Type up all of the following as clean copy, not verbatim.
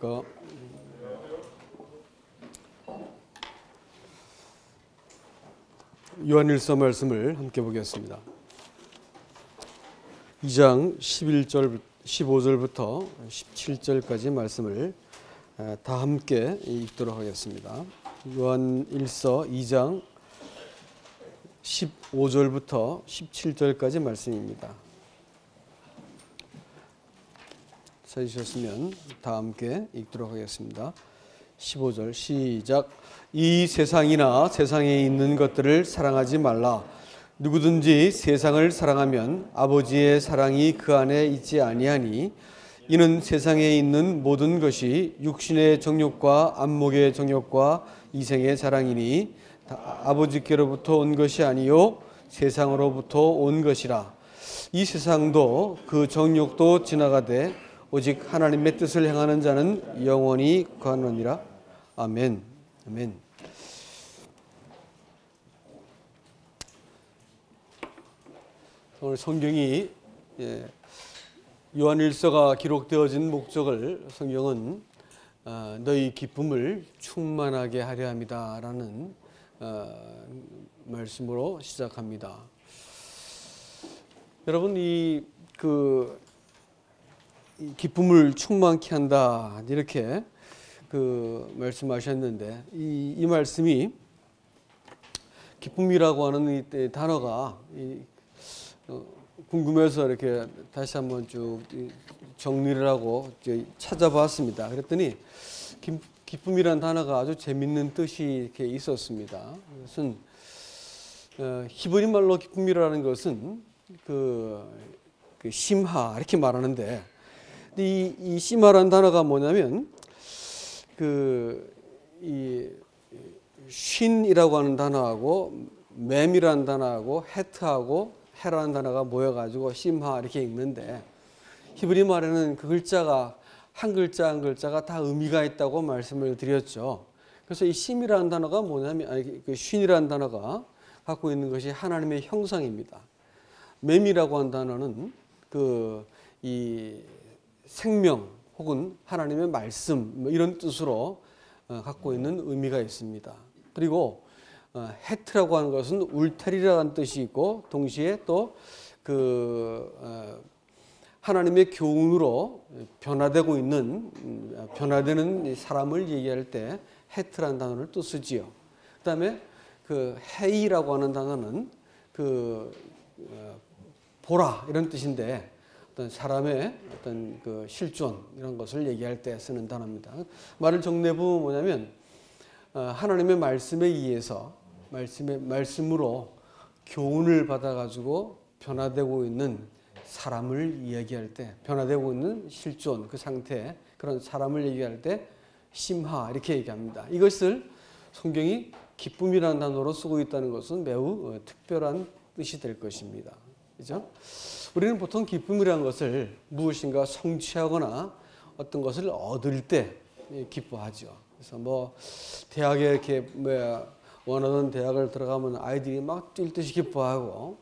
안녕하십니까. 요한일서 말씀을 함께 보겠습니다. 2장 15절부터 17절까지 말씀을 다 함께 읽도록 하겠습니다. 요한일서 2장 15절부터 17절까지 말씀입니다. 찾으셨으면 다 함께 읽도록 하겠습니다. 15절 시작. 이 세상이나 세상에 있는 것들을 사랑하지 말라. 누구든지 세상을 사랑하면 아버지의 사랑이 그 안에 있지 아니하니 이는 세상에 있는 모든 것이 육신의 정욕과 안목의 정욕과 이생의 자랑이니 아버지께로부터 온 것이 아니요 세상으로부터 온 것이라. 이 세상도 그 정욕도 지나가되 오직 하나님의 뜻을 행하는 자는 영원히 거하느니라. 아멘. 아멘. 오늘 성경이 요한일서가 기록되어진 목적을 성경은 너희 기쁨을 충만하게 하려 함이다라는 말씀으로 시작합니다. 여러분 이 기쁨을 충만케 한다 이렇게 말씀하셨는데 이 말씀이 기쁨이라고 하는 이 단어가 궁금해서 이렇게 다시 한번 쭉 정리를 하고 찾아봤습니다. 그랬더니 기쁨이라는 단어가 아주 재밌는 뜻이 이렇게 있었습니다. 그것은 히브리 말로 기쁨이라는 것은 심하 이렇게 말하는데 이 심하라는 단어가 뭐냐면 이 쉰이라고 하는 단어하고 맴이라는 단어하고 헤트하고 헤라는 단어가 모여가지고 심하 이렇게 읽는데 히브리 말에는 그 글자가 한 글자 한 글자가 다 의미가 있다고 말씀을 드렸죠. 그래서 이 심이라는 단어가 뭐냐면 쉰이라는 단어가 갖고 있는 것이 하나님의 형상입니다. 맴이라고 한 단어는 이 생명 혹은 하나님의 말씀 이런 뜻으로 갖고 있는 의미가 있습니다. 그리고 헤트라고 하는 것은 울타리라는 뜻이 있고 동시에 또 하나님의 교훈으로 변화되는 사람을 얘기할 때 헤트라는 단어를 또 쓰지요. 그다음에 헤이라고 하는 단어는 보라 이런 뜻인데 어떤 사람의 어떤 실존 이런 것을 얘기할 때 쓰는 단어입니다. 말을 정리해보면 뭐냐면 하나님의 말씀에 의해서 말씀으로 교훈을 받아가지고 변화되고 있는 사람을 이야기할 때 변화되고 있는 실존 그 상태 그런 사람을 얘기할 때 심하 이렇게 얘기합니다. 이것을 성경이 기쁨이라는 단어로 쓰고 있다는 것은 매우 특별한 뜻이 될 것입니다. 그렇죠? 우리는 보통 기쁨이라는 것을 무엇인가 성취하거나 어떤 것을 얻을 때 기뻐하죠. 그래서 대학에 이렇게 원하는 대학을 들어가면 아이들이 막 뛸 듯이 기뻐하고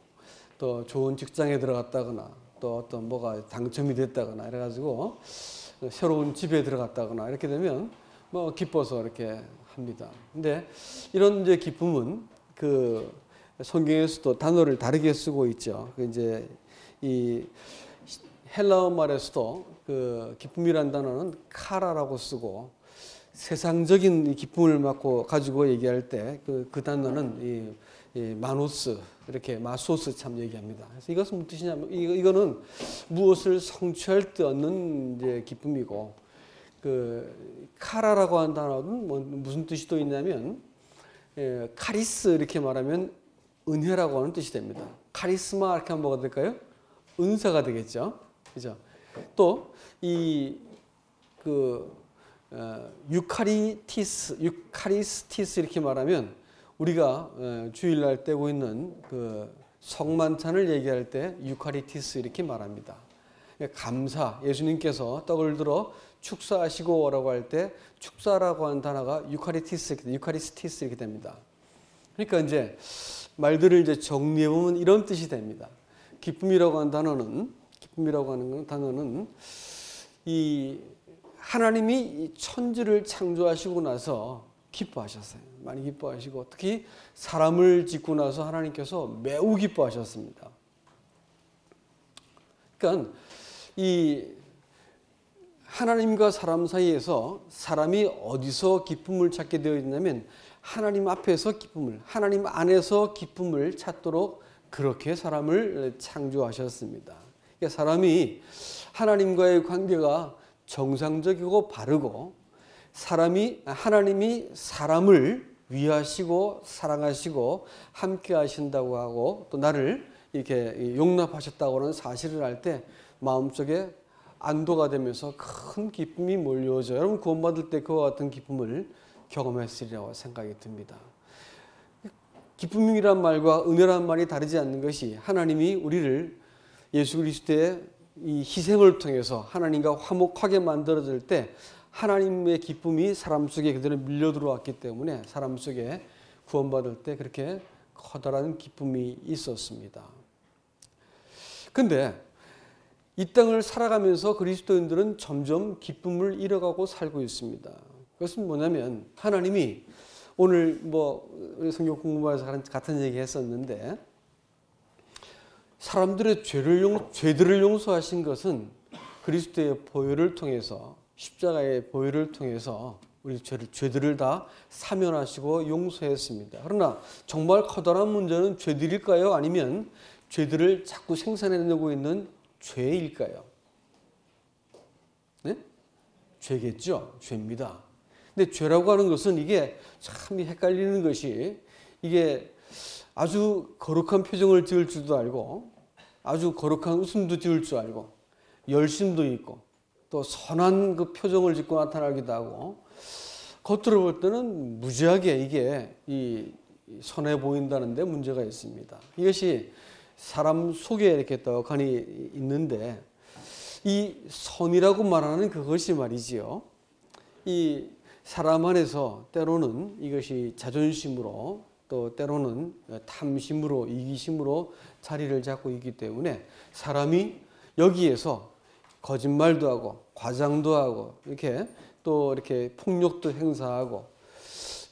또 좋은 직장에 들어갔다거나 또 어떤 뭐가 당첨이 됐다거나 이래가지고 새로운 집에 들어갔다거나 이렇게 되면 기뻐서 이렇게 합니다. 근데 이런 이제 기쁨은 성경에서도 단어를 다르게 쓰고 있죠. 이 헬라어 말에서도 기쁨이라는 단어는 카라라고 쓰고 세상적인 기쁨을 가지고 얘기할 때 그 단어는 이 마노스 이렇게 마소스 참 얘기합니다. 그래서 이것은 무슨 뜻이냐면 이거는 무엇을 성취할 때 얻는 이제 기쁨이고 카라라고 하는 단어는 무슨 뜻이 또 있냐면 카리스 이렇게 말하면 은혜라고 하는 뜻이 됩니다. 카리스마 이렇게 하면 뭐가 될까요? 은사가 되겠죠. 그죠? 또 유카리스티스 이렇게 말하면 우리가 주일날 떼고 있는 성만찬을 얘기할 때 유카리티스 이렇게 말합니다. 감사, 예수님께서 떡을 들어 축사하시고라고 할 때 축사라고 하는 단어가 유카리스티스 이렇게 됩니다. 그러니까 이제 말들을 이제 정리해 보면 이런 뜻이 됩니다. 기쁨이라고 하는 단어는 이 하나님이 이 천지를 창조하시고 나서 기뻐하셨어요. 많이 기뻐하시고 특히 사람을 짓고 나서 하나님께서 매우 기뻐하셨습니다. 그러니까 이 하나님과 사람 사이에서 사람이 어디서 기쁨을 찾게 되어 있냐면 하나님 앞에서 기쁨을, 하나님 안에서 기쁨을 찾도록 그렇게 사람을 창조하셨습니다. 그러니까 사람이 하나님과의 관계가 정상적이고 바르고 하나님이 사람을 위하시고 사랑하시고 함께 하신다고 하고 또 나를 이렇게 용납하셨다고 하는 사실을 알 때 마음속에 안도가 되면서 큰 기쁨이 몰려오죠. 여러분 구원받을 때 그와 같은 기쁨을 경험했으리라고 생각이 듭니다. 기쁨이란 말과 은혜란 말이 다르지 않는 것이 하나님이 우리를 예수 그리스도의 이 희생을 통해서 하나님과 화목하게 만들어질 때 하나님의 기쁨이 사람 속에 그대로 밀려 들어왔기 때문에 사람 속에 구원받을 때 그렇게 커다란 기쁨이 있었습니다. 근데 이 땅을 살아가면서 그리스도인들은 점점 기쁨을 잃어가고 살고 있습니다. 그것은 뭐냐면 하나님이 오늘 우리 성경 공부에서 같은 얘기 했었는데 사람들의 죄들을 용서하신 것은 그리스도의 보혈을 통해서 십자가의 보혈을 통해서 우리 죄들을 다 사면하시고 용서했습니다. 그러나 정말 커다란 문제는 죄들일까요? 아니면 죄들을 자꾸 생산해내고 있는 죄일까요? 네? 죄겠죠. 죄입니다. 근데 죄라고 하는 것은 이게 참 헷갈리는 것이 이게 아주 거룩한 표정을 지을 줄도 알고 아주 거룩한 웃음도 지을 줄 알고 열심도 있고 또 선한 그 표정을 짓고 나타나기도 하고 겉으로 볼 때는 무지하게 이게 이 선해 보인다는데 문제가 있습니다. 이것이 사람 속에 이렇게 떡하니 있는데 이 선이라고 말하는 그것이 말이지요. 이 사람 안에서 때로는 이것이 자존심으로 또 때로는 탐심으로 이기심으로 자리를 잡고 있기 때문에 사람이 여기에서 거짓말도 하고 과장도 하고 이렇게 또 이렇게 폭력도 행사하고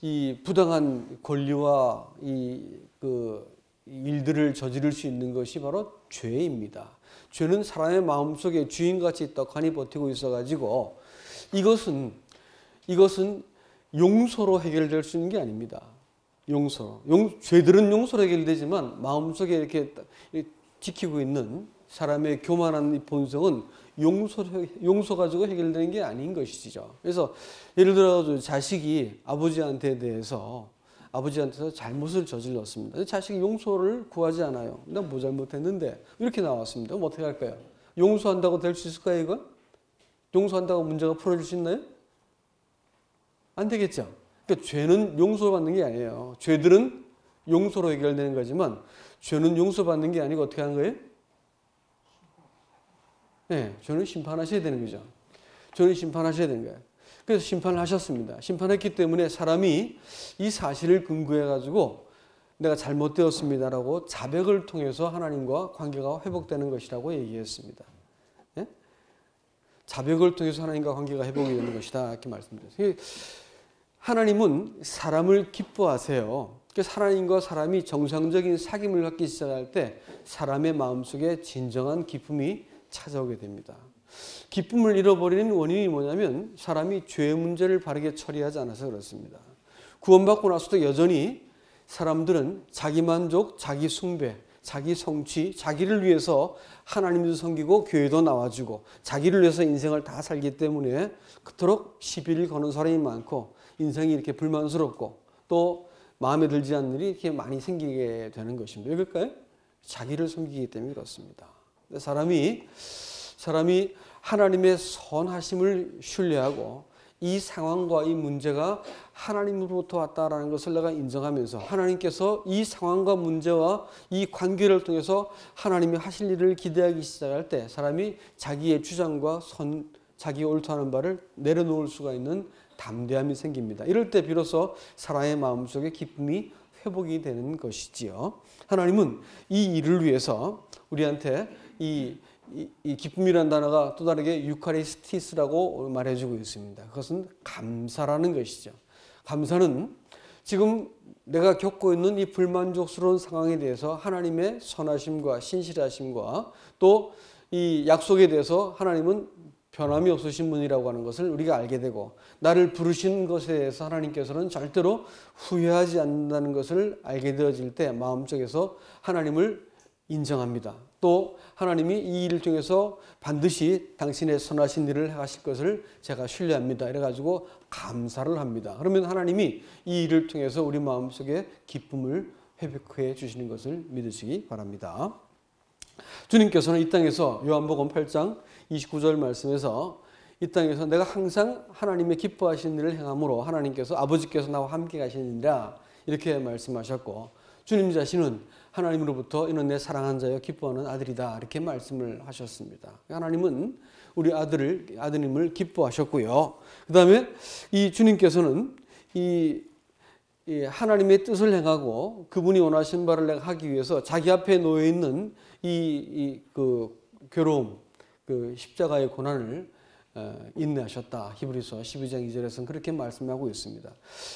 이 부당한 권리와 그 일들을 저지를 수 있는 것이 바로 죄입니다. 죄는 사람의 마음속에 주인같이 떡하니 버티고 있어가지고 이것은 용서로 해결될 수 있는 게 아닙니다. 죄들은 용서로 해결되지만 마음속에 이렇게 지키고 있는 사람의 교만한 이 본성은 용서 가지고 해결되는 게 아닌 것이죠. 그래서 예를 들어 자식이 아버지한테서 잘못을 저질렀습니다. 자식이 용서를 구하지 않아요. 나 뭐 잘못했는데 이렇게 나왔습니다. 그럼 어떻게 할까요? 용서한다고 될 수 있을까요? 이건? 용서한다고 문제가 풀어질 수 있나요? 안 되겠죠. 그러니까 죄는 용서받는 게 아니에요. 죄들은 용서로 해결되는 거지만 죄는 용서받는 게 아니고 어떻게 하는 거예요? 네, 죄는 심판하셔야 되는 거죠. 죄는 심판하셔야 되는 거예요. 그래서 심판을 하셨습니다. 심판했기 때문에 사람이 이 사실을 근거해 가지고 내가 잘못되었습니다라고 자백을 통해서 하나님과 관계가 회복되는 것이라고 얘기했습니다. 네? 자백을 통해서 하나님과 관계가 회복이 되는 것이다 이렇게 말씀드렸어요. 하나님은 사람을 기뻐하세요. 그래서 하나님과 사람이 정상적인 사귐을 갖기 시작할 때 사람의 마음속에 진정한 기쁨이 찾아오게 됩니다. 기쁨을 잃어버리는 원인이 뭐냐면 사람이 죄의 문제를 바르게 처리하지 않아서 그렇습니다. 구원받고 나서도 여전히 사람들은 자기 만족, 자기 숭배, 자기 성취, 자기를 위해서 하나님도 섬기고 교회도 나와주고 자기를 위해서 인생을 다 살기 때문에 그토록 시비를 거는 사람이 많고 인생이 이렇게 불만스럽고 또 마음에 들지 않는 일이 이렇게 많이 생기게 되는 것입니다. 왜 그럴까요? 자기를 섬기기 때문에 그렇습니다. 사람이 하나님의 선하심을 신뢰하고 이 상황과 이 문제가 하나님으로부터 왔다라는 것을 내가 인정하면서 하나님께서 이 상황과 문제와 이 관계를 통해서 하나님이 하실 일을 기대하기 시작할 때 사람이 자기의 주장과 자기가 옳다는 바를 내려놓을 수가 있는 담대함이 생깁니다. 이럴 때 비로소 사람의 마음속에 기쁨이 회복이 되는 것이지요. 하나님은 이 일을 위해서 우리한테 이 이 기쁨이라는 단어가 또 다르게 유카리스티스라고 말해주고 있습니다. 그것은 감사라는 것이죠. 감사는 지금 내가 겪고 있는 이 불만족스러운 상황에 대해서 하나님의 선하심과 신실하심과 또 이 약속에 대해서 하나님은 변함이 없으신 분이라고 하는 것을 우리가 알게 되고, 나를 부르신 것에 대해서 하나님께서는 절대로 후회하지 않는다는 것을 알게 되어질 때 마음속에서 하나님을 인정합니다. 또 하나님이 이 일을 통해서 반드시 당신의 선하신 일을 하실 것을 제가 신뢰합니다. 이래가지고 감사를 합니다. 그러면 하나님이 이 일을 통해서 우리 마음속에 기쁨을 회복해 주시는 것을 믿으시기 바랍니다. 주님께서는 이 땅에서 요한복음 8장 29절 말씀에서 이 땅에서 내가 항상 하나님의 기뻐하시는 일을 행함으로 하나님께서 아버지께서 나와 함께 가시느니라 이렇게 말씀하셨고, 주님 자신은 하나님으로부터 이는 내 사랑한 자여 기뻐하는 아들이다 이렇게 말씀을 하셨습니다. 하나님은 우리 아드님을 기뻐하셨고요. 그 다음에 이 주님께서는 이 하나님의 뜻을 행하고 그분이 원하신 바를 내가 하기 위해서 자기 앞에 놓여 있는 그 괴로움, 그 십자가의 고난을 인내하셨다. 히브리서 12장 2절에서는 그렇게 말씀하고 있습니다.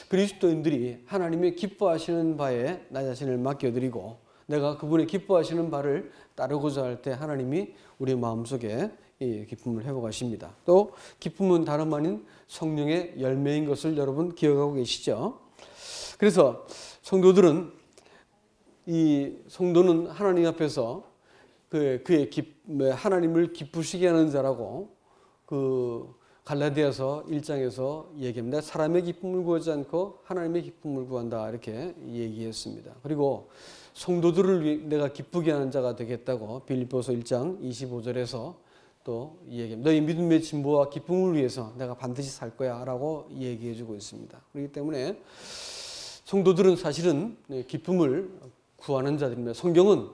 그리스도인들이 하나님의 기뻐하시는 바에 나 자신을 맡겨드리고 내가 그분의 기뻐하시는 바를 따르고자 할 때 하나님이 우리 마음속에 이 기쁨을 회복하십니다. 또 기쁨은 다름 아닌 성령의 열매인 것을 여러분 기억하고 계시죠? 그래서 성도는 하나님 앞에서 하나님을 기쁘시게 하는 자라고 그 갈라디아서 1장에서 얘기합니다. 사람의 기쁨을 구하지 않고 하나님의 기쁨을 구한다 이렇게 얘기했습니다. 그리고 성도들을 내가 기쁘게 하는 자가 되겠다고 빌립보서 1장 25절에서 또 얘기합니다. 너희 믿음의 진보와 기쁨을 위해서 내가 반드시 살 거야 라고 얘기해 주고 있습니다. 그렇기 때문에 성도들은 사실은 기쁨을 구하는 자들입니다. 성경은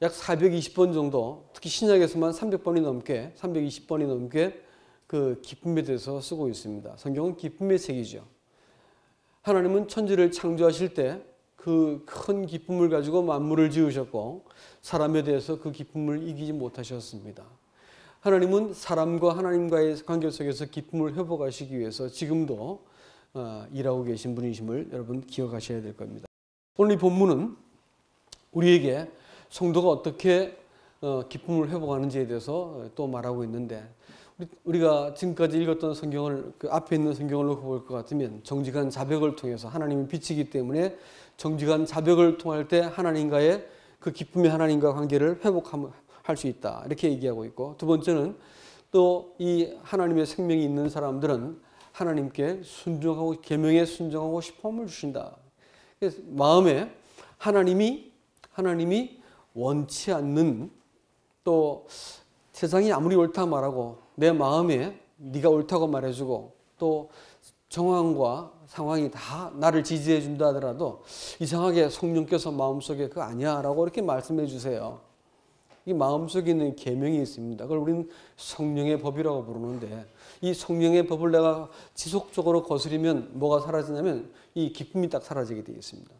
약 420번 정도, 특히 신약에서만 320번이 넘게 그 기쁨에 대해서 쓰고 있습니다. 성경은 기쁨의 책이죠. 하나님은 천지를 창조하실 때 그 큰 기쁨을 가지고 만물을 지으셨고 사람에 대해서 그 기쁨을 이기지 못하셨습니다. 하나님은 사람과 하나님과의 관계 속에서 기쁨을 회복하시기 위해서 지금도 일하고 계신 분이심을 여러분 기억하셔야 될 겁니다. 오늘 이 본문은 우리에게 성도가 어떻게 기쁨을 회복하는지에 대해서 또 말하고 있는데, 우리가 지금까지 읽었던 성경을 그 앞에 있는 성경을 놓고 볼 것 같으면 정직한 자백을 통해서 하나님은 빛이기 때문에 정직한 자백을 통할 때 하나님과의 그 기쁨의 하나님과 관계를 회복할 수 있다 이렇게 얘기하고 있고, 두 번째는 또 이 하나님의 생명이 있는 사람들은 하나님께 순종하고 계명에 순종하고 싶음을 주신다. 그래서 마음에 하나님이 원치 않는, 또 세상이 아무리 옳다 말하고 내 마음에 네가 옳다고 말해주고 또 정황과 상황이 다 나를 지지해 준다 하더라도 이상하게 성령께서 마음속에 그거 아니야 라고 이렇게 말씀해 주세요. 이 마음속에 있는 계명이 있습니다. 그걸 우리는 성령의 법이라고 부르는데, 이 성령의 법을 내가 지속적으로 거스리면 뭐가 사라지냐면 이 기쁨이 딱 사라지게 되어 있습니다.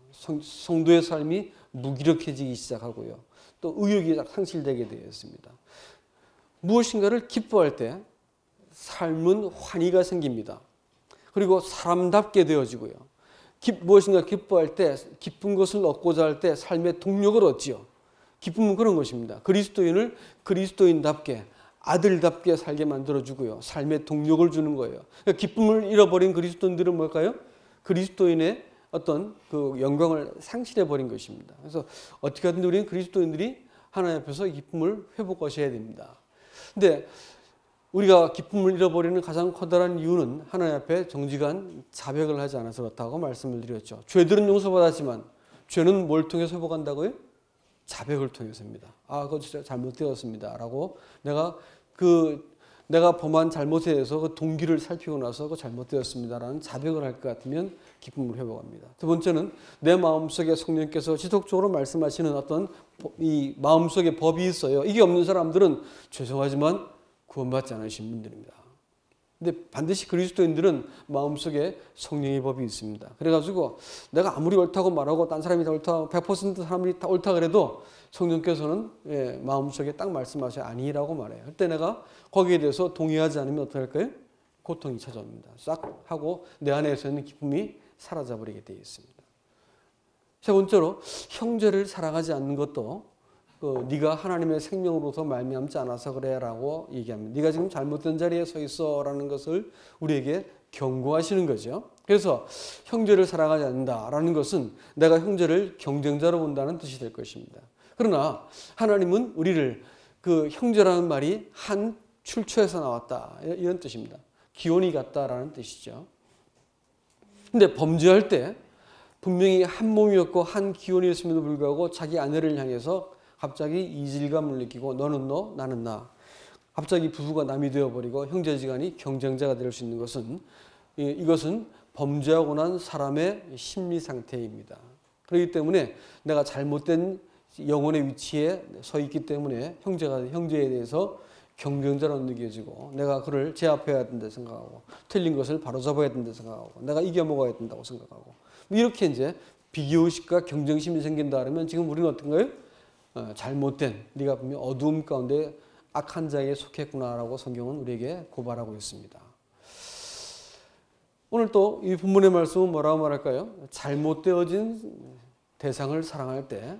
성도의 삶이 무기력해지기 시작하고요. 또 의욕이 딱 상실되게 되어 있습니다. 무엇인가를 기뻐할 때 삶은 환희가 생깁니다. 그리고 사람답게 되어지고요. 무엇인가 기뻐할 때, 기쁜 것을 얻고자 할 때 삶의 동력을 얻지요. 기쁨은 그런 것입니다. 그리스도인을 그리스도인답게, 아들답게 살게 만들어주고요. 삶의 동력을 주는 거예요. 그러니까 기쁨을 잃어버린 그리스도인들은 뭘까요? 그리스도인의 어떤 그 영광을 상실해버린 것입니다. 그래서 어떻게 하든 우리는 그리스도인들이 하나님 앞에서 기쁨을 회복하셔야 됩니다. 근데 우리가 기쁨을 잃어버리는 가장 커다란 이유는 하나님 앞에 정직한 자백을 하지 않아서 그렇다고 말씀을 드렸죠. 죄들은 용서받았지만 죄는 뭘 통해서 회복한다고요? 자백을 통해서입니다. 그거 진짜 잘못되었습니다 라고 내가 범한 잘못에 대해서 그 동기를 살피고 나서 그 잘못되었습니다라는 자백을 할 것 같으면 기쁨을 회복합니다. 두 번째는 내 마음속에 성령께서 지속적으로 말씀하시는 어떤 이 마음속에 법이 있어요. 이게 없는 사람들은 죄송하지만 구원받지 않으신 분들입니다. 근데 반드시 그리스도인들은 마음속에 성령의 법이 있습니다. 그래가지고 내가 아무리 옳다고 말하고 딴 사람이 다 옳다, 100% 사람이 다 옳다 그래도 성령께서는 마음속에 딱 말씀하셔야 아니라고 말해요. 그때 내가 거기에 대해서 동의하지 않으면 어떻게 할까요? 고통이 찾아옵니다. 싹 하고 내 안에서 있는 기쁨이 사라져버리게 되어 있습니다. 세 번째로 형제를 사랑하지 않는 것도 네가 하나님의 생명으로서 말미암지 않아서 그래라고 얘기합니다. 네가 지금 잘못된 자리에 서 있어라는 것을 우리에게 경고하시는 거죠. 그래서 형제를 사랑하지 않는다라는 것은 내가 형제를 경쟁자로 본다는 뜻이 될 것입니다. 그러나 하나님은 우리를 그 형제라는 말이 한 출처에서 나왔다 이런 뜻입니다. 기원이 같다라는 뜻이죠. 근데 범죄할 때 분명히 한 몸이었고 한 기원이었음에도 불구하고 자기 아내를 향해서 갑자기 이질감을 느끼고 너는 너 나는 나 갑자기 부부가 남이 되어버리고 형제지간이 경쟁자가 될 수 있는 것은 이것은 범죄하고 난 사람의 심리 상태입니다. 그렇기 때문에 내가 잘못된 영혼의 위치에 서 있기 때문에 형제에 대해서 경쟁자로 느껴지고 내가 그를 제압해야 된다 생각하고 틀린 것을 바로잡아야 된다 생각하고 내가 이겨먹어야 된다고 생각하고 이렇게 이제 비교의식과 경쟁심이 생긴다 그러면 지금 우리는 어떤가요? 잘못된 네가 분명 어두움 가운데 악한 자에 속했구나라고 성경은 우리에게 고발하고 있습니다. 오늘 또 이 본문의 말씀은 뭐라고 말할까요? 잘못되어진 대상을 사랑할 때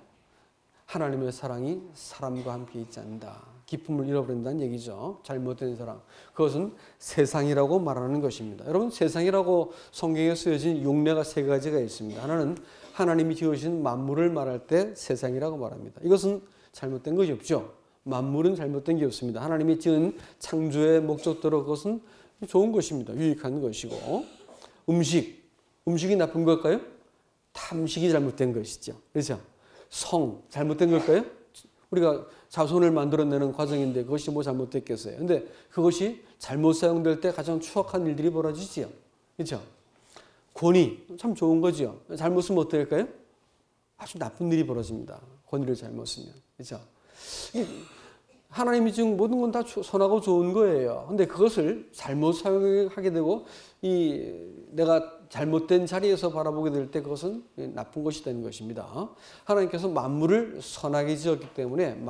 하나님의 사랑이 사람과 함께 있지 않는다. 기쁨을 잃어버린다는 얘기죠. 잘못된 사랑. 그것은 세상이라고 말하는 것입니다. 여러분 세상이라고 성경에 쓰여진 용례가 세 가지가 있습니다. 하나는 하나님이 지으신 만물을 말할 때 세상이라고 말합니다. 이것은 잘못된 것이 없죠. 만물은 잘못된 게 없습니다. 하나님이 지은 창조의 목적대로 그것은 좋은 것입니다. 유익한 것이고 음식이 나쁜 걸까요? 탐식이 잘못된 것이죠. 그렇죠? 성 잘못된 걸까요? 우리가 자손을 만들어내는 과정인데 그것이 뭐 잘못됐겠어요. 근데 그것이 잘못 사용될 때 가장 추악한 일들이 벌어지지요. 그렇죠? 권위 참 좋은 거죠. 잘못 쓰면 어떻게 할까요? 아주 나쁜 일이 벌어집니다. 권위를 잘못 쓰면. 그렇죠? 하나님이 지금 모든 건 다 선하고 좋은 거예요. 근데 그것을 잘못 사용하게 되고 내가 잘못된 자리에서 바라보게 될 때 그것은 나쁜 것이 되는 것입니다. 하나님께서 만물을 선하게 지었기 때문에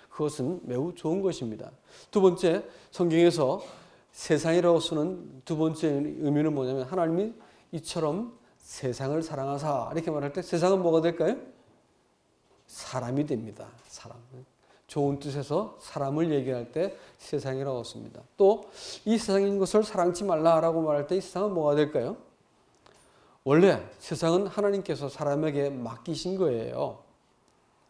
그것은 매우 좋은 것입니다. 두 번째, 성경에서 세상이라고 쓰는 두 번째 의미는 뭐냐면 하나님이 이처럼 세상을 사랑하사 이렇게 말할 때 세상은 뭐가 될까요? 사람이 됩니다. 사람. 좋은 뜻에서 사람을 얘기할 때 세상이라고 씁니다. 또 이 세상인 것을 사랑치 말라라고 말할 때 이 세상은 뭐가 될까요? 원래 세상은 하나님께서 사람에게 맡기신 거예요.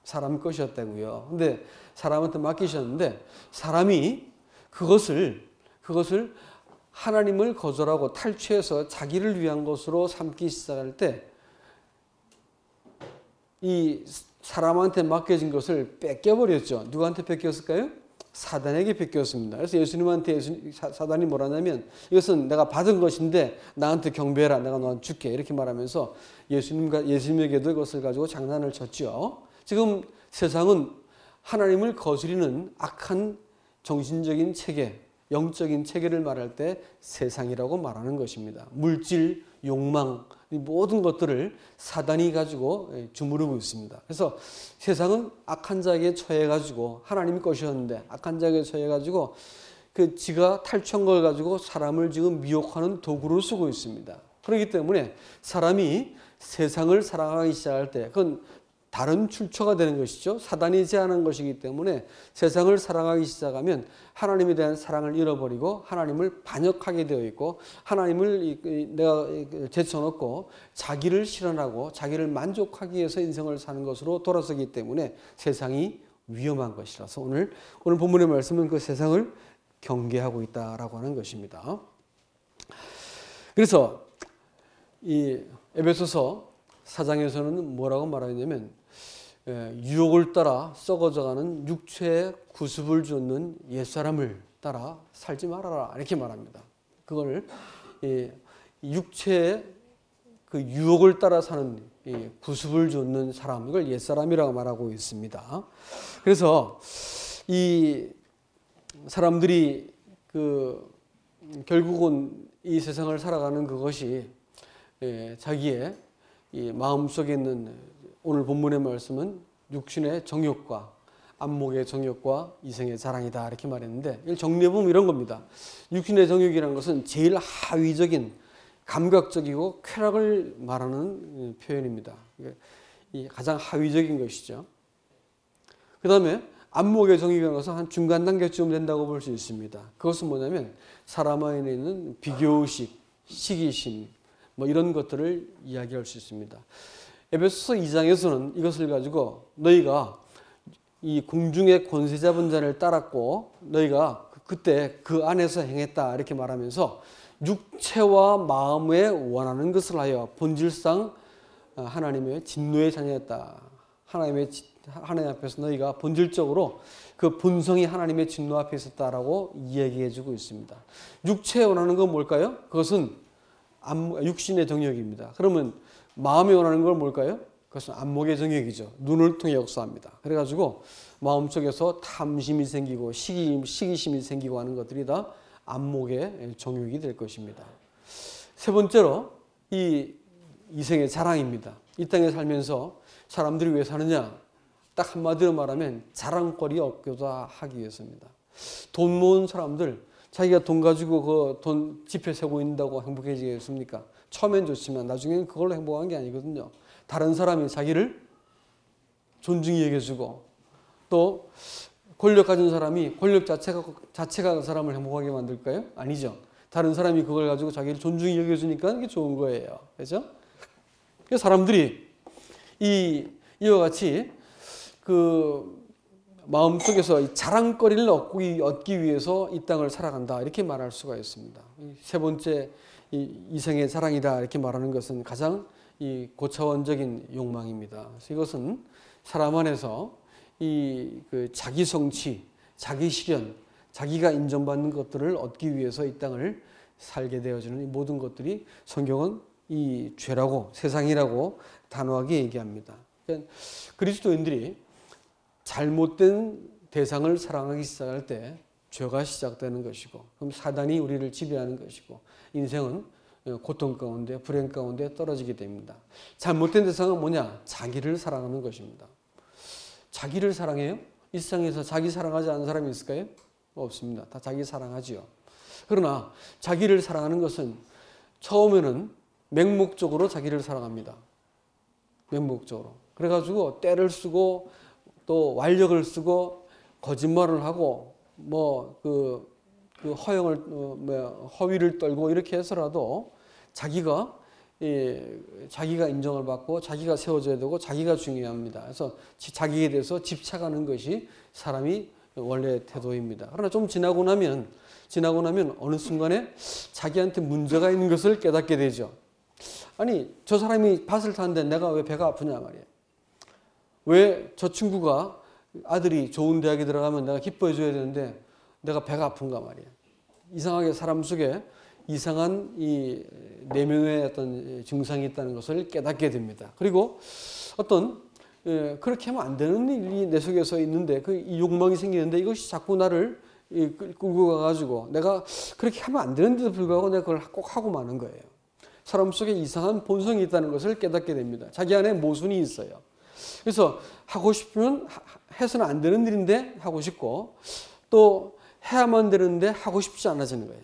사람 것이었다고요. 근데 사람한테 맡기셨는데 사람이 그것을 하나님을 거절하고 탈취해서 자기를 위한 것으로 삼기 시작할 때 이 사람한테 맡겨진 것을 뺏겨버렸죠. 누구한테 뺏겼을까요? 사단에게 뺏겼습니다. 그래서 예수님한테 사단이 뭐라냐면 이것은 내가 받은 것인데 나한테 경배해라. 내가 너한테 줄게. 이렇게 말하면서 예수님에게도 이것을 가지고 장난을 쳤죠. 지금 세상은 하나님을 거스리는 악한 정신적인 체계, 영적인 체계를 말할 때 세상이라고 말하는 것입니다. 물질, 욕망, 이 모든 것들을 사단이 가지고 주무르고 있습니다. 그래서 세상은 악한 자에게 처해가지고 하나님이 것이었는데 악한 자에게 처해가지고 그 지가 탈취한 걸 가지고 사람을 지금 미혹하는 도구로 쓰고 있습니다. 그렇기 때문에 사람이 세상을 사랑하기 시작할 때 그건 다른 출처가 되는 것이죠. 사단이 제안한 것이기 때문에 세상을 사랑하기 시작하면 하나님에 대한 사랑을 잃어버리고 하나님을 반역하게 되어 있고 하나님을 내가 제쳐놓고 자기를 실현하고 자기를 만족하기 위해서 인생을 사는 것으로 돌아서기 때문에 세상이 위험한 것이라서 오늘 본문의 말씀은 그 세상을 경계하고 있다라고 하는 것입니다. 그래서 이 에베소서 4장에서는 뭐라고 말하냐면 유혹을 따라 썩어져가는 육체의 구습을 줍는 옛사람을 따라 살지 말아라 이렇게 말합니다. 그걸 육체의 그 유혹을 따라 사는 구습을 줍는 사람 이걸 옛사람이라고 말하고 있습니다. 그래서 이 사람들이 그 결국은 이 세상을 살아가는 그것이 자기의 이 마음속에 있는 오늘 본문의 말씀은 육신의 정욕과 안목의 정욕과 이생의 자랑이다 이렇게 말했는데 이걸 정리해보면 이런 겁니다. 육신의 정욕이라는 것은 제일 하위적인 감각적이고 쾌락을 말하는 표현입니다. 이 가장 하위적인 것이죠. 그 다음에 안목의 정욕이라는 것은 한 중간 단계쯤 된다고 볼 수 있습니다. 그것은 뭐냐면 사람 안에 있는 비교의식, 시기심 뭐 이런 것들을 이야기할 수 있습니다. 에베소서 2장에서는 이것을 가지고 너희가 이 궁중의 권세 잡은 자를 따랐고 너희가 그때 그 안에서 행했다 이렇게 말하면서 육체와 마음에 원하는 것을 하여 본질상 하나님의 진노의 자녀였다. 하나님 앞에서 너희가 본질적으로 그 본성이 하나님의 진노 앞에 있었다라고 이야기해 주고 있습니다. 육체에 원하는 건 뭘까요? 그것은 육신의 정욕입니다. 그러면 마음에 원하는 건 뭘까요? 그것은 안목의 정욕이죠. 눈을 통해 역사합니다. 그래가지고 마음속에서 탐심이 생기고 시기심이 생기고 하는 것들이 다 안목의 정욕이 될 것입니다. 세 번째로 이 이생의 자랑입니다. 이 땅에 살면서 사람들이 왜 사느냐? 딱 한마디로 말하면 자랑거리 없고자 하기 위해서입니다. 돈 모은 사람들 자기가 돈 가지고 그 돈 지폐 세고 있는다고 행복해지겠습니까? 처음엔 좋지만 나중에는 그걸로 행복한 게 아니거든요. 다른 사람이 자기를 존중히 여겨주고 또 권력 가진 사람이 권력 자체가 그 사람을 행복하게 만들까요? 아니죠. 다른 사람이 그걸 가지고 자기를 존중히 여겨주니까 이게 좋은 거예요. 그렇죠? 그래서 사람들이 이와 같이 그 마음속에서 자랑거리를 얻기 위해서 이 땅을 살아간다 이렇게 말할 수가 있습니다. 세 번째 이생의 자랑이다 이렇게 말하는 것은 가장 이 고차원적인 욕망입니다. 그래서 이것은 사람 안에서 그 자기 성취, 자기 실현, 자기가 인정받는 것들을 얻기 위해서 이 땅을 살게 되어지는 이 모든 것들이 성경은 이 죄라고 세상이라고 단호하게 얘기합니다. 그러니까 그리스도인들이 잘못된 대상을 사랑하기 시작할 때 죄가 시작되는 것이고 그럼 사단이 우리를 지배하는 것이고 인생은 고통 가운데 불행 가운데 떨어지게 됩니다. 잘못된 대상은 뭐냐? 자기를 사랑하는 것입니다. 자기를 사랑해요? 이 세상에서 자기 사랑하지 않는 사람이 있을까요? 없습니다. 다 자기 사랑하지요. 그러나 자기를 사랑하는 것은 처음에는 맹목적으로 자기를 사랑합니다. 맹목적으로. 그래가지고 때를 쓰고 또 완력을 쓰고 거짓말을 하고 허위를 떨고 이렇게 해서라도 자기가 인정을 받고 자기가 세워져야 되고 자기가 중요합니다. 그래서 자기에 대해서 집착하는 것이 사람이 원래 태도입니다. 그러나 좀 지나고 나면 어느 순간에 자기한테 문제가 있는 것을 깨닫게 되죠. 아니 저 사람이 밭을 타는데 내가 왜 배가 아프냐 말이야. 왜 저 친구가 아들이 좋은 대학에 들어가면 내가 기뻐해 줘야 되는데 내가 배가 아픈가 말이야. 이상하게 사람 속에 이상한 이 내면의 어떤 증상이 있다는 것을 깨닫게 됩니다. 그리고 어떤 그렇게 하면 안 되는 일이 내 속에서 있는데 이 욕망이 생기는데 이것이 자꾸 나를 끌고 가가지고 내가 그렇게 하면 안 되는데도 불구하고 내가 그걸 꼭 하고 마는 거예요. 사람 속에 이상한 본성이 있다는 것을 깨닫게 됩니다. 자기 안에 모순이 있어요. 그래서 하고 싶으면 해서는 안 되는 일인데 하고 싶고 또 해야만 되는데 하고 싶지 않아지는 거예요.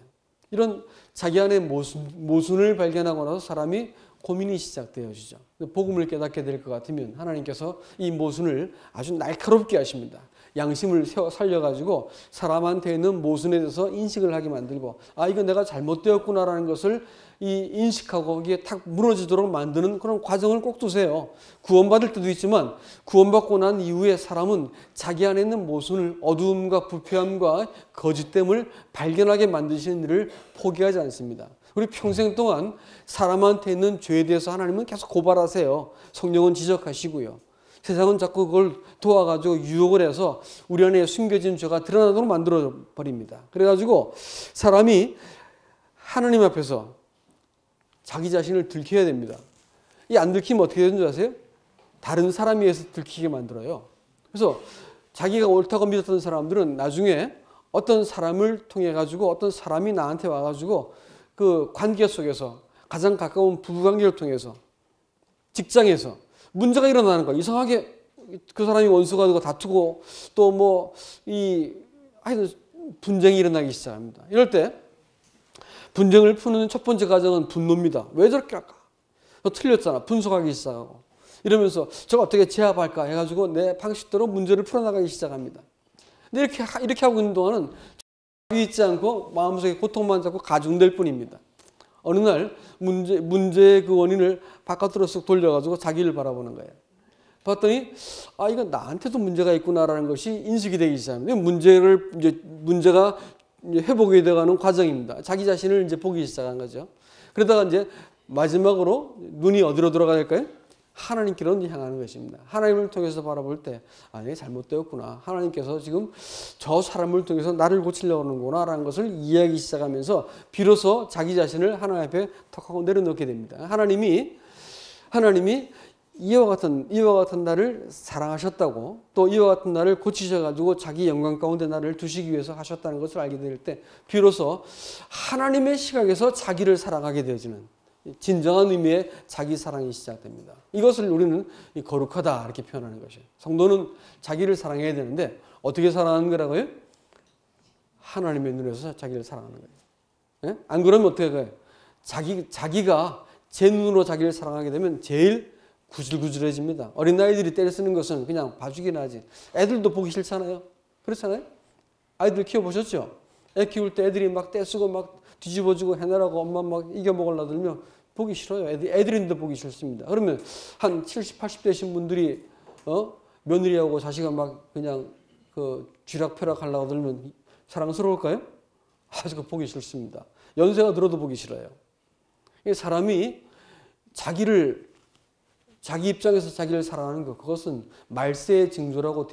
이런 자기 안에 모순을 발견하고 나서 사람이 고민이 시작되어지죠. 복음을 깨닫게 될 것 같으면 하나님께서 이 모순을 아주 날카롭게 하십니다. 양심을 살려가지고 사람한테 있는 모순에 대해서 인식을 하게 만들고 이거 내가 잘못되었구나라는 것을 인식하고 거기에 탁 무너지도록 만드는 그런 과정을 꼭 두세요. 구원받을 때도 있지만 구원받고 난 이후에 사람은 자기 안에 있는 모순을 어두움과 부패함과 거짓됨을 발견하게 만드시는 일을 포기하지 않습니다. 우리 평생 동안 사람한테 있는 죄에 대해서 하나님은 계속 고발하세요. 성령은 지적하시고요. 세상은 자꾸 그걸 도와가지고 유혹을 해서 우리 안에 숨겨진 죄가 드러나도록 만들어 버립니다. 그래가지고 사람이 하나님 앞에서 자기 자신을 들켜야 됩니다. 이 안 들키면 어떻게 되는 줄 아세요? 다른 사람에 의해서 들키게 만들어요. 그래서 자기가 옳다고 믿었던 사람들은 나중에 어떤 사람을 통해 가지고 어떤 사람이 나한테 와 가지고 그 관계 속에서 가장 가까운 부부관계를 통해서 직장에서 문제가 일어나는 거야. 이상하게 그 사람이 원수가 되고 다투고 또 뭐 하여튼 분쟁이 일어나기 시작합니다. 이럴 때 분쟁을 푸는 첫 번째 과정은 분노입니다. 왜 저렇게 할까? 너 틀렸잖아. 분석하기 시작하고 이러면서 저거 어떻게 제압할까 해가지고 내 방식대로 문제를 풀어나가기 시작합니다. 근데 이렇게 하고 있는 동안은 있지 않고 마음속에 고통만 자꾸 가중될 뿐입니다. 어느 날 문제의 그 원인을 바깥으로 쓱 돌려가지고 자기를 바라보는 거예요. 봤더니 이건 나한테도 문제가 있구나라는 것이 인식이 되기 시작합니다. 문제가 이제 회복이 되어가는 과정입니다. 자기 자신을 이제 보기 시작한 거죠. 그러다가 이제 마지막으로 눈이 어디로 돌아가야 될까요? 하나님께로 향하는 것입니다. 하나님을 통해서 바라볼 때 이게 잘못되었구나. 하나님께서 지금 저 사람을 통해서 나를 고치려고 하는구나 라는 것을 이해하기 시작하면서 비로소 자기 자신을 하나님 앞에 턱 하고 내려놓게 됩니다. 하나님이 이와 같은 나를 사랑하셨다고 또 이와 같은 나를 고치셔가지고 자기 영광 가운데 나를 두시기 위해서 하셨다는 것을 알게 될 때 비로소 하나님의 시각에서 자기를 사랑하게 되어지는 진정한 의미의 자기 사랑이 시작됩니다. 이것을 우리는 거룩하다 이렇게 표현하는 것이에요. 성도는 자기를 사랑해야 되는데 어떻게 사랑하는 거라고요? 하나님의 눈에서 자기를 사랑하는 거예요. 예? 안 그러면 어떻게 해요? 자기가 제 눈으로 자기를 사랑하게 되면 제일 구질구질해집니다. 어린아이들이 때려 쓰는 것은 그냥 봐주기나 하지. 애들도 보기 싫잖아요. 그렇잖아요? 아이들 키워보셨죠? 애 키울 때 애들이 막 떼쓰고 막 뒤집어주고 해내라고 엄마 막 이겨먹으려 들면 보기 싫어요. 애들인데 보기 싫습니다. 그러면 한 70, 80 되신 분들이 며느리하고 자식아 막 그냥 그 쥐락펴락 하려고 들면 사랑스러울까요? 아주 보기 싫습니다. 연세가 들어도 보기 싫어요. 사람이 자기 입장에서 자기를 사랑하는 것, 그것은 말세의 징조라고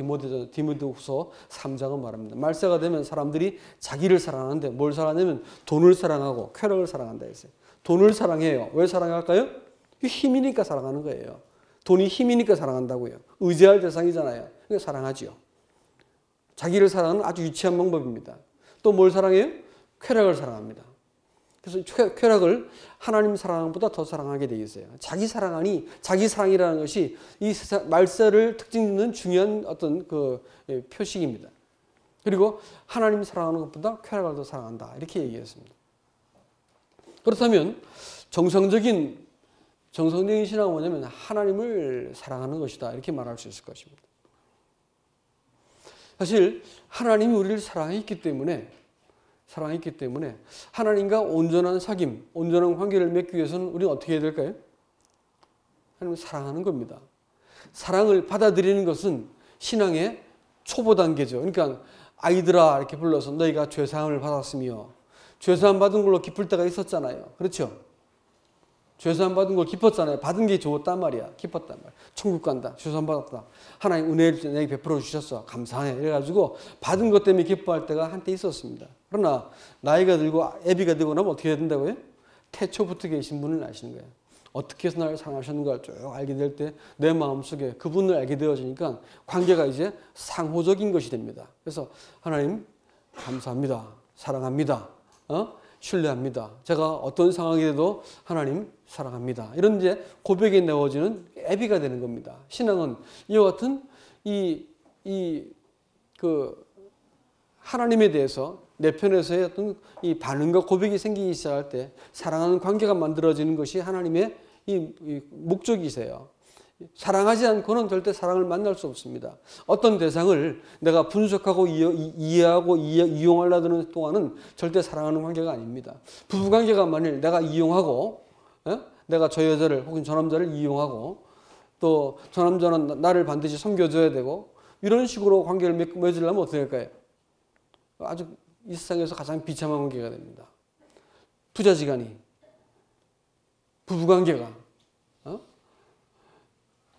디모데후서 3장은 말합니다. 말세가 되면 사람들이 자기를 사랑하는데 뭘 사랑하냐면 돈을 사랑하고 쾌락을 사랑한다 했어요. 돈을 사랑해요. 왜 사랑할까요? 힘이니까 사랑하는 거예요. 돈이 힘이니까 사랑한다고요. 의지할 대상이잖아요. 그러니까 사랑하지요. 자기를 사랑하는 아주 유치한 방법입니다. 또 뭘 사랑해요? 쾌락을 사랑합니다. 그래서 쾌락을 하나님 사랑보다 더 사랑하게 되어 있어요. 자기 사랑이라는 것이 이 말세를 특징짓는 중요한 어떤 그 표식입니다. 그리고 하나님 사랑하는 것보다 쾌락을 더 사랑한다. 이렇게 얘기했습니다. 그렇다면 정상적인 신앙은 뭐냐면 하나님을 사랑하는 것이다. 이렇게 말할 수 있을 것입니다. 사실 하나님이 우리를 사랑했기 때문에 하나님과 온전한 사귐, 온전한 관계를 맺기 위해서는 우리는 어떻게 해야 될까요? 하나님을 사랑하는 겁니다. 사랑을 받아들이는 것은 신앙의 초보 단계죠. 그러니까 아이들아 이렇게 불러서 너희가 죄사함을 받았으며 죄사함 받은 걸로 기쁠 때가 있었잖아요. 그렇죠? 죄사함 받은 걸 기뻤잖아요. 받은 게 좋았단 말이야. 기뻤단 말이야. 천국 간다. 죄사함 받았다. 하나님 은혜를 내게 베풀어 주셨어. 감사해. 이래가지고 받은 것 때문에 기뻐할 때가 한때 있었습니다. 그러나 나이가 들고 애비가 되고 나면 어떻게 해야 된다고요? 태초부터 계신 분을 아시는 거예요. 어떻게 해서 나를 사랑하셨는가를 쭉 알게 될 때 내 마음속에 그분을 알게 되어지니까 관계가 이제 상호적인 것이 됩니다. 그래서 하나님 감사합니다. 사랑합니다. 신뢰합니다. 제가 어떤 상황이 돼도 하나님 사랑합니다. 이런 이제 고백이 내어지는 애비가 되는 겁니다. 신앙은 이와 같은 하나님에 대해서 내 편에서의 어떤 이 반응과 고백이 생기기 시작할 때 사랑하는 관계가 만들어지는 것이 하나님의 이 목적이세요. 사랑하지 않고는 절대 사랑을 만날 수 없습니다. 어떤 대상을 내가 분석하고 이해하고 이용하려 드는 동안은 절대 사랑하는 관계가 아닙니다. 부부관계가 만일 내가 이용하고 내가 저 여자를 혹은 저 남자를 이용하고 또 저 남자는 나를 반드시 섬겨줘야 되고 이런 식으로 관계를 맺으려면 어떻게 할까요? 아주 이 세상에서 가장 비참한 관계가 됩니다. 부자지간이 부부관계가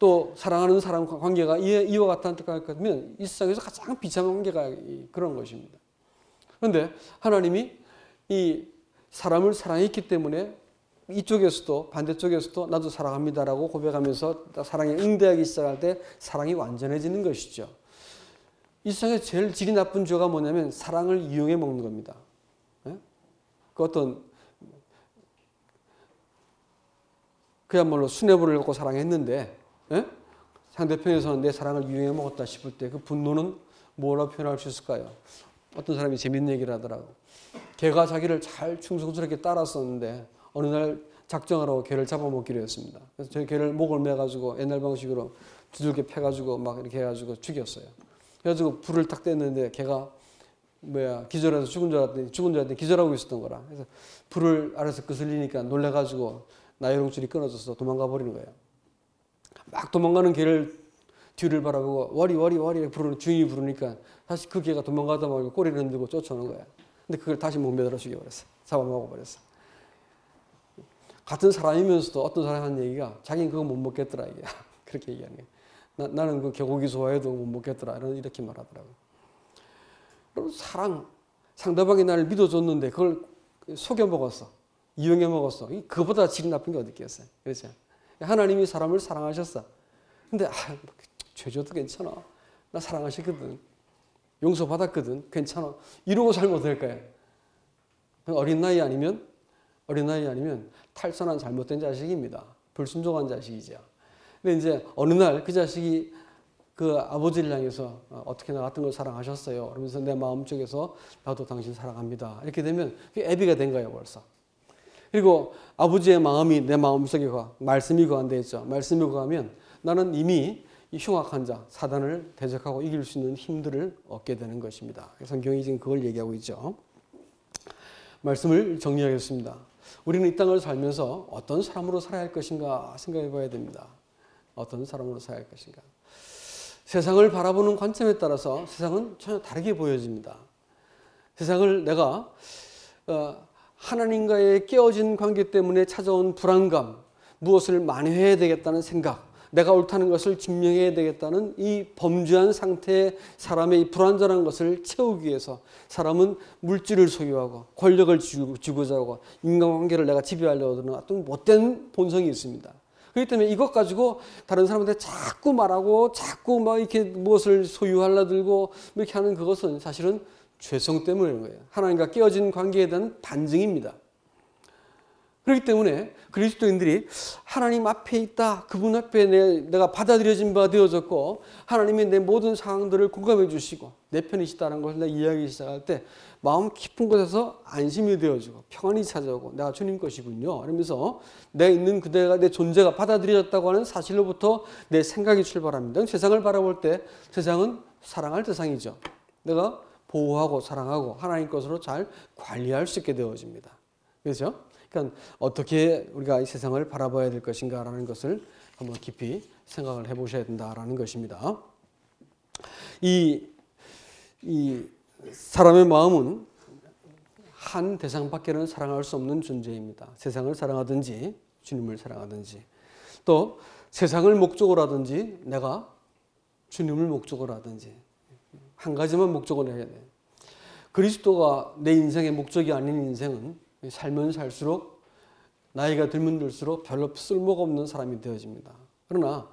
또 사랑하는 사람 관계가 이와 같다면 이 세상에서 가장 비참한 관계가 그런 것입니다. 그런데 하나님이 이 사람을 사랑했기 때문에 이쪽에서도 반대쪽에서도 나도 사랑합니다라고 고백하면서 사랑에 응대하기 시작할 때 사랑이 완전해지는 것이죠. 이 세상에 제일 질이 나쁜 죄가 뭐냐면 사랑을 이용해 먹는 겁니다. 그 어떤 그야말로 수뇌부를 갖고 사랑했는데 상대편에서는 내 사랑을 이용해 먹었다 싶을 때 그 분노는 뭐라고 표현할 수 있을까요? 어떤 사람이 재밌는 얘기를 하더라고. 개가 자기를 잘 충성스럽게 따랐었는데 어느 날 작정하라고 개를 잡아먹기로 했습니다. 그래서 저 개를 목을 매가지고 옛날 방식으로 두들겨 패가지고 막 이렇게 해가지고 죽였어요. 그래가지고 불을 탁 뗐는데 개가 기절해서 죽은 줄 알았더니 기절하고 있었던 거라. 그래서 불을 아래서 거슬리니까 놀래가지고 나이롱줄이 끊어져서 도망가 버리는 거예요. 막 도망가는 개를 뒤를 바라보고 와리 부르는 주인이 부르니까 다시 그 개가 도망가다 말고 꼬리를 흔들고 쫓아오는 거야. 근데 그걸 다시 목매달아 죽여버렸어. 잡아먹어버렸어. 같은 사람이면서도 어떤 사람이 하는 얘기가 자기는 그거 못 먹겠더라 이게. 그렇게 얘기하는 거예요. 나는 그 개고기 좋아해도 못 먹겠더라 이렇게 말하더라고요. 그럼 사랑, 상대방이 나를 믿어줬는데 그걸 속여 먹었어. 이용해 먹었어. 그거보다 질이 나쁜 게 어디 있겠어요. 그렇죠? 하나님이 사람을 사랑하셨어. 근데 죄져도 괜찮아. 나 사랑하시거든. 용서받았거든. 괜찮아. 이러고 살면 될까요? 어린 나이 아니면 탈선한 잘못된 자식입니다. 불순종한 자식이죠. 근데 이제 어느 날 그 자식이 그 아버지를 향해서 어떻게 나 같은 걸 사랑하셨어요. 그러면서 내 마음속에서 나도 당신 사랑합니다. 이렇게 되면 그게 애비가 된 거예요, 벌써. 그리고 아버지의 마음이 내 마음속에 말씀이 거한되어 있죠. 말씀이 거하면 나는 이미 이 흉악한 자, 사단을 대적하고 이길 수 있는 힘들을 얻게 되는 것입니다. 성경이 지금 그걸 얘기하고 있죠. 말씀을 정리하겠습니다. 우리는 이 땅을 살면서 어떤 사람으로 살아야 할 것인가 생각해 봐야 됩니다. 어떤 사람으로 살아야 할 것인가. 세상을 바라보는 관점에 따라서 세상은 전혀 다르게 보여집니다. 세상을 내가 하나님과의 깨어진 관계 때문에 찾아온 불안감, 무엇을 만회해야 되겠다는 생각, 내가 옳다는 것을 증명해야 되겠다는 이 범죄한 상태의 사람의 이 불완전한 것을 채우기 위해서 사람은 물질을 소유하고 권력을 쥐고자 하고 인간관계를 내가 지배하려고 하는 어떤 못된 본성이 있습니다. 그렇기 때문에 이것 가지고 다른 사람한테 자꾸 말하고 자꾸 막 이렇게 무엇을 소유하려 들고 이렇게 하는 그것은 사실은 죄성 때문에 그런 거예요. 하나님과 깨어진 관계에 대한 반증입니다. 그렇기 때문에 그리스도인들이 하나님 앞에 있다. 그분 앞에 내가 받아들여진 바 되어졌고 하나님이 내 모든 상황들을 공감해 주시고 내 편이시다는 것을 내가 이야기하기 시작할 때 마음 깊은 곳에서 안심이 되어지고 평안이 찾아오고 내가 주님 것이군요. 그러면서 내가 있는 그대가 내 존재가 받아들여졌다고 하는 사실로부터 내 생각이 출발합니다. 세상을 바라볼 때 세상은 사랑할 대상이죠. 내가 보호하고 사랑하고 하나님 것으로 잘 관리할 수 있게 되어집니다. 그렇죠? 그러니까 어떻게 우리가 이 세상을 바라봐야 될 것인가라는 것을 한번 깊이 생각을 해보셔야 된다라는 것입니다. 이 사람의 마음은 한 대상밖에는 사랑할 수 없는 존재입니다. 세상을 사랑하든지 주님을 사랑하든지 또 세상을 목적으로 하든지 내가 주님을 목적으로 하든지 한 가지만 목적으로 해야 돼요. 그리스도가 내 인생의 목적이 아닌 인생은 살면 살수록 나이가 들면 들수록 별로 쓸모가 없는 사람이 되어집니다. 그러나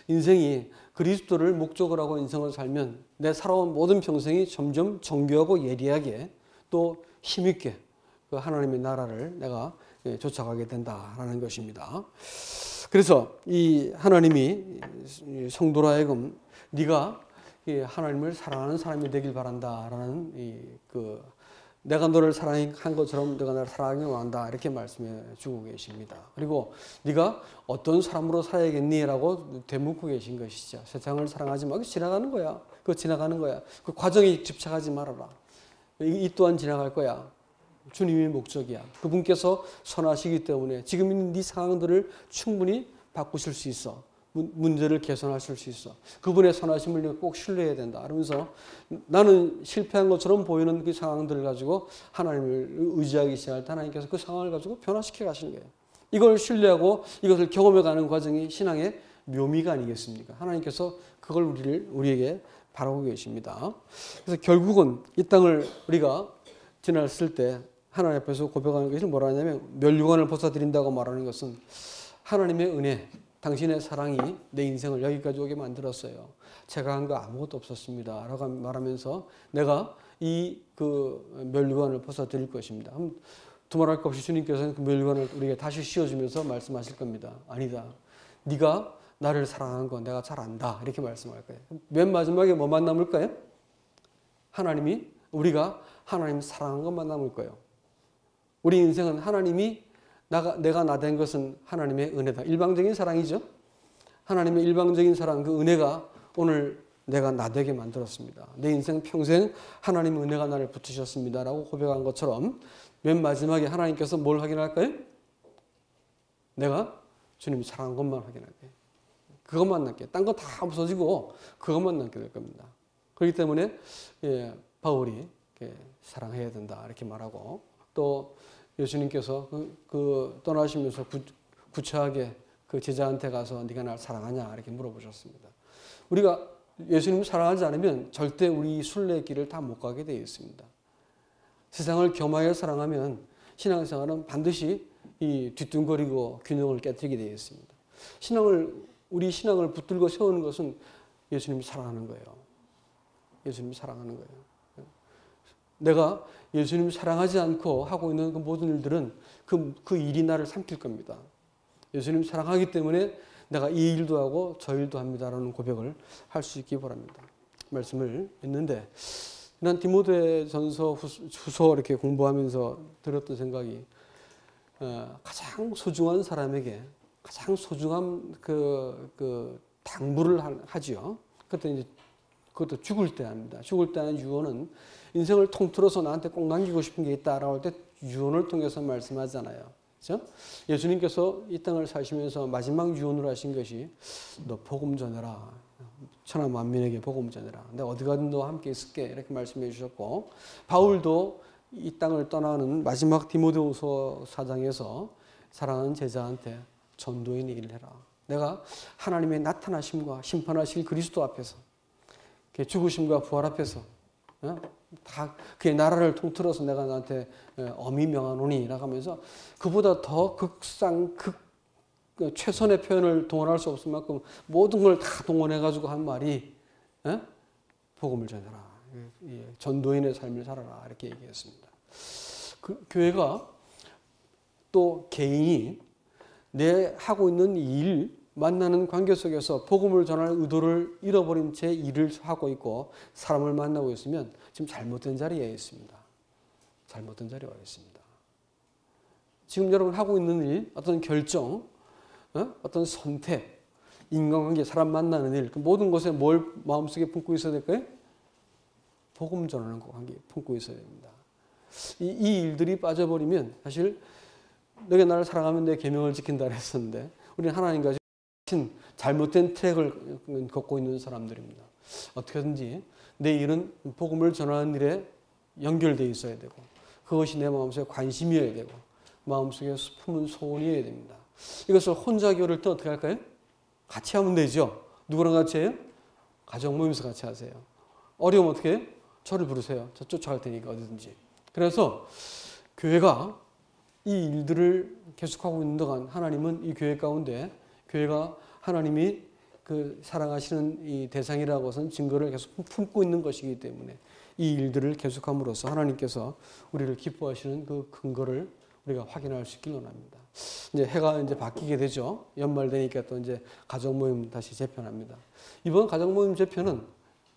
인생이 그리스도를 목적으로 하고 인생을 살면 내 살아온 모든 평생이 점점 정교하고 예리하게 또 힘있게 그 하나님의 나라를 내가 쫓아가게 된다라는 것입니다. 그래서 이 하나님이 성도로 하여금 네가 하나님을 사랑하는 사람이 되길 바란다라는 내가 너를 사랑한 것처럼 네가 나를 사랑하기 원한다 이렇게 말씀해 주고 계십니다. 그리고 네가 어떤 사람으로 살아야겠니? 라고 되묻고 계신 것이죠. 세상을 사랑하지 말고 지나가는 거야. 그거 지나가는 거야. 그 과정에 집착하지 말아라. 이 또한 지나갈 거야. 주님이 목적이야. 그분께서 선하시기 때문에 지금 있는 네 상황들을 충분히 바꾸실 수 있어. 문제를 개선하실 수 있어. 그분의 선하심을 꼭 신뢰해야 된다. 그러면서 나는 실패한 것처럼 보이는 그 상황들을 가지고 하나님을 의지하기 시작할 때 하나님께서 그 상황을 가지고 변화시켜 가시는 거예요. 이걸 신뢰하고 이것을 경험해가는 과정이 신앙의 묘미가 아니겠습니까? 하나님께서 그걸 우리에게 바라고 계십니다. 그래서 결국은 이 땅을 우리가 지났을 때 하나님 앞에서 고백하는 것이 뭐라 하냐면 멸류관을 벗어드린다고 말하는 것은 하나님의 은혜, 당신의 사랑이 내 인생을 여기까지 오게 만들었어요. 제가 한 거 아무것도 없었습니다. 라고 말하면서 내가 이 그 면류관을 벗어드릴 것입니다. 두말할 것 없이 주님께서는 그 면류관을 우리에게 다시 씌워주면서 말씀하실 겁니다. 아니다. 네가 나를 사랑한 건 내가 잘 안다. 이렇게 말씀할 거예요. 맨 마지막에 뭐만 남을까요? 하나님이 우리가 하나님 사랑한 것만 남을 거예요. 우리 인생은 하나님이 내가 나 된 것은 하나님의 은혜다. 일방적인 사랑이죠. 하나님의 일방적인 사랑, 그 은혜가 오늘 내가 나 되게 만들었습니다. 내 인생 평생 하나님의 은혜가 나를 붙으셨습니다. 라고 고백한 것처럼 맨 마지막에 하나님께서 뭘 확인할까요? 내가 주님이 사랑한 것만 확인할게요. 그것만 남게. 딴 거 다 없어지고 그것만 남게 될 겁니다. 그렇기 때문에 바울이 사랑해야 된다 이렇게 말하고, 또 예수님께서 떠나시면서 구차하게 그 제자한테 가서 네가 날 사랑하냐 이렇게 물어보셨습니다. 우리가 예수님을 사랑하지 않으면 절대 우리 순례길을 다 못 가게 되어 있습니다. 세상을 겸하여 사랑하면 신앙생활은 반드시 이 뒤뚱거리고 균형을 깨뜨리게 되어 있습니다. 우리 신앙을 붙들고 세우는 것은 예수님이 사랑하는 거예요. 예수님이 사랑하는 거예요. 내가 예수님을 사랑하지 않고 하고 있는 그 모든 일들은 그 일이 나를 삼킬 겁니다. 예수님 사랑하기 때문에 내가 이 일도 하고 저 일도 합니다라는 고백을 할 수 있기 바랍니다. 말씀을 했는데, 난 디모데전서 후서 이렇게 공부하면서 들었던 생각이, 가장 소중한 사람에게 가장 소중한 그 당부를 하지요. 그때 이제 그것도 죽을 때 합니다. 죽을 때 하는 유언은 인생을 통틀어서 나한테 꼭 남기고 싶은 게 있다라고 할 때 유언을 통해서 말씀하잖아요. 그렇죠? 예수님께서 이 땅을 사시면서 마지막 유언을 하신 것이 너 복음 전해라. 천하 만민에게 복음 전해라. 내가 어디 가든 너와 함께 있을게. 이렇게 말씀해 주셨고, 바울도 이 땅을 떠나는 마지막 디모데후서 4장에서 사랑하는 제자한테 전도인의 일을 해라. 내가 하나님의 나타나심과 심판하실 그리스도 앞에서, 죽으심과 부활 앞에서 다 그의 나라를 통틀어서 내가 너한테 엄히 명하노니 라고 하면서, 그보다 더 최선의 표현을 동원할 수 없을 만큼 모든 걸 다 동원해가지고 한 말이 복음을 전해라. 전도인의 삶을 살아라. 이렇게 얘기했습니다. 그 교회가 또 개인이 내 하고 있는 일, 만나는 관계 속에서 복음을 전할 의도를 잃어버린 채 일을 하고 있고 사람을 만나고 있으면 지금 잘못된 자리에 있습니다. 잘못된 자리에 와 있습니다. 지금 여러분 하고 있는 일, 어떤 결정, 어떤 선택, 인간관계, 사람 만나는 일, 그 모든 것에 뭘 마음속에 품고 있어야 될까요? 복음 전하는 관계 품고 있어야 됩니다. 이 일들이 빠져버리면, 사실 너가 나를 사랑하면 내 계명을 지킨다 했었는데, 우리는 하나님과 잘못된 트랙을 걷고 있는 사람들입니다. 어떻게든지 내 일은 복음을 전하는 일에 연결되어 있어야 되고, 그것이 내 마음속에 관심이어야 되고, 마음속에 품은 소원이어야 됩니다. 이것을 혼자 겨룰 때 어떻게 할까요? 같이 하면 되죠. 누구랑 같이 해요? 가정 모임에서 같이 하세요. 어려우면 어떻게 해요? 저를 부르세요. 저 쫓아갈 테니까 어디든지. 그래서 교회가 이 일들을 계속하고 있는 동안 하나님은 이 교회 가운데, 교회가 하나님이 그 사랑하시는 이 대상이라고서는 증거를 계속 품고 있는 것이기 때문에 이 일들을 계속함으로써 하나님께서 우리를 기뻐하시는 그 근거를 우리가 확인할 수 있길 원합니다. 이제 해가 이제 바뀌게 되죠. 연말 되니까 또 이제 가정 모임 다시 재편합니다. 이번 가정 모임 재편은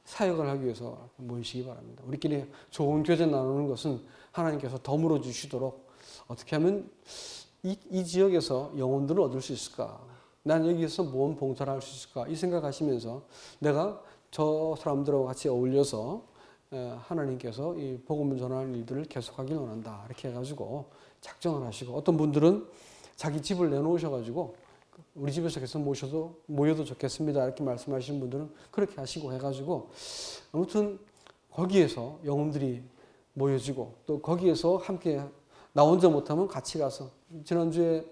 사역을 하기 위해서 모이시기 바랍니다. 우리끼리 좋은 교제 나누는 것은 하나님께서 덤으로 주시도록 어떻게 하면 이 지역에서 영혼들을 얻을 수 있을까? 난 여기서 뭔 봉사를 할 수 있을까? 이 생각하시면서 내가 저 사람들하고 같이 어울려서 하나님께서 이 복음을 전하는 일들을 계속하길 원한다. 이렇게 해가지고 작정을 하시고, 어떤 분들은 자기 집을 내놓으셔가지고 우리 집에서 계속 모여도 좋겠습니다. 이렇게 말씀하시는 분들은 그렇게 하시고 해가지고, 아무튼 거기에서 영혼들이 모여지고, 또 거기에서 함께 나 혼자 못하면 같이 가서, 지난주에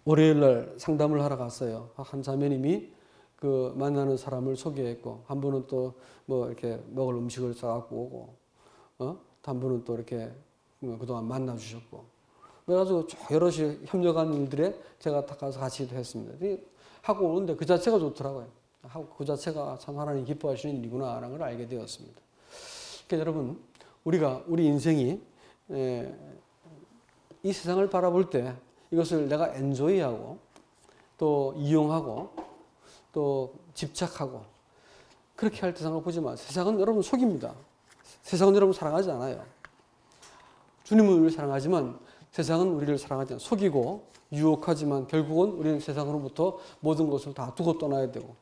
월요일 날 상담을 하러 갔어요. 한 자매님이 그 만나는 사람을 소개했고, 한 분은 또 뭐 이렇게 먹을 음식을 싸갖고 오고, 한 분은 또 이렇게 그동안 만나주셨고, 그래가지고 여럿이 협력한 일들에 제가 다 가서 같이 했습니다. 하고 오는데 그 자체가 좋더라고요. 하고 그 자체가 참 하나님 기뻐하시는 일이구나라는 걸 알게 되었습니다. 그러니까 여러분, 우리 인생이 이 세상을 바라볼 때 이것을 내가 엔조이하고 또 이용하고 또 집착하고 그렇게 할 세상을 보지 마세요. 세상은 여러분 속입니다. 세상은 여러분 사랑하지 않아요. 주님은 우리를 사랑하지만 세상은 우리를 사랑하지 않아요. 속이고 유혹하지만 결국은 우리는 세상으로부터 모든 것을 다 두고 떠나야 되고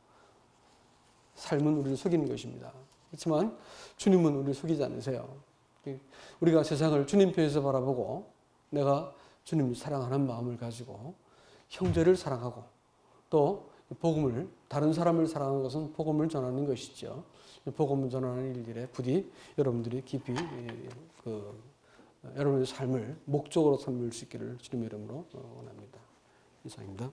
삶은 우리를 속이는 것입니다. 그렇지만 주님은 우리를 속이지 않으세요. 우리가 세상을 주님 편에서 바라보고 내가 주님을 사랑하는 마음을 가지고 형제를 사랑하고 또 복음을 다른 사람을 사랑하는 것은 복음을 전하는 것이죠. 복음을 전하는 일들에 부디 여러분들이 깊이 여러분의 삶을 목적으로 삼을 수 있기를 주님의 이름으로 원합니다. 이상입니다.